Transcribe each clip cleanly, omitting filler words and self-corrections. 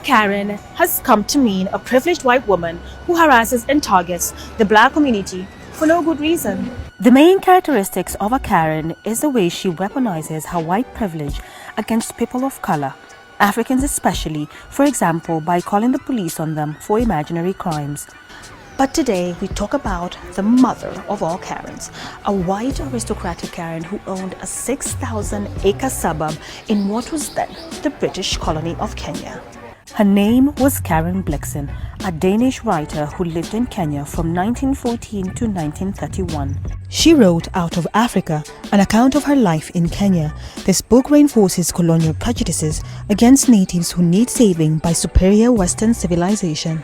Karen has come to mean a privileged white woman who harasses and targets the black community for no good reason. The main characteristics of a Karen is the way she weaponizes her white privilege against people of color, Africans especially, for example, by calling the police on them for imaginary crimes. But today we talk about the mother of all Karens, a white aristocratic Karen who owned a 6,000-acre suburb in what was then the British colony of Kenya. Her name was Karen Blixen, a Danish writer who lived in Kenya from 1914 to 1931. She wrote Out of Africa, an account of her life in Kenya. This book reinforces colonial prejudices against natives who need saving by superior Western civilization.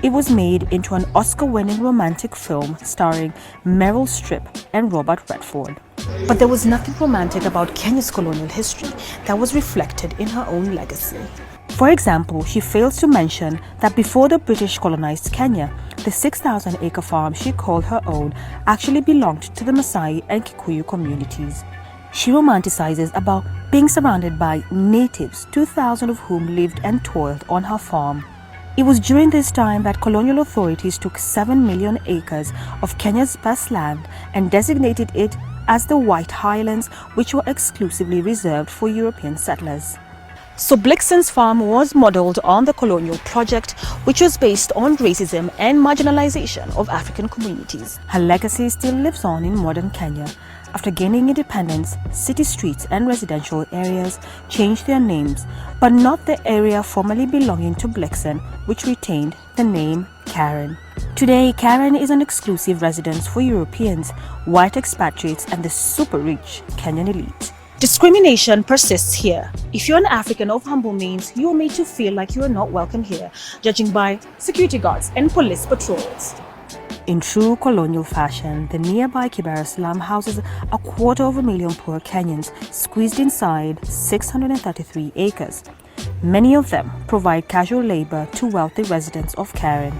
It was made into an Oscar-winning romantic film starring Meryl Streep and Robert Redford. But there was nothing romantic about Kenya's colonial history that was reflected in her own legacy. For example, she fails to mention that before the British colonized Kenya, the 6,000-acre farm she called her own actually belonged to the Maasai and Kikuyu communities. She romanticizes about being surrounded by natives, 2,000 of whom lived and toiled on her farm. It was during this time that colonial authorities took 7 million acres of Kenya's best land and designated it as the White Highlands, which were exclusively reserved for European settlers. So Blixen's farm was modeled on the colonial project, which was based on racism and marginalization of African communities. Her legacy still lives on in modern Kenya. After gaining independence, city streets and residential areas changed their names, but not the area formerly belonging to Blixen, which retained the name Karen. Today, Karen is an exclusive residence for Europeans, white expatriates, and the super-rich Kenyan elite. Discrimination persists here. If you're an African of humble means, you are made to feel like you are not welcome here, judging by security guards and police patrols. In true colonial fashion, the nearby Kibera slum houses 250,000 poor Kenyans squeezed inside 633 acres. Many of them provide casual labor to wealthy residents of Karen.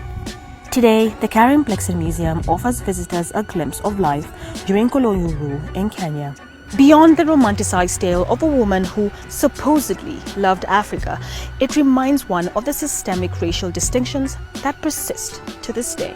Today, the Karen Blixen Museum offers visitors a glimpse of life during colonial rule in Kenya. Beyond the romanticized tale of a woman who supposedly loved Africa, it reminds one of the systemic racial distinctions that persist to this day.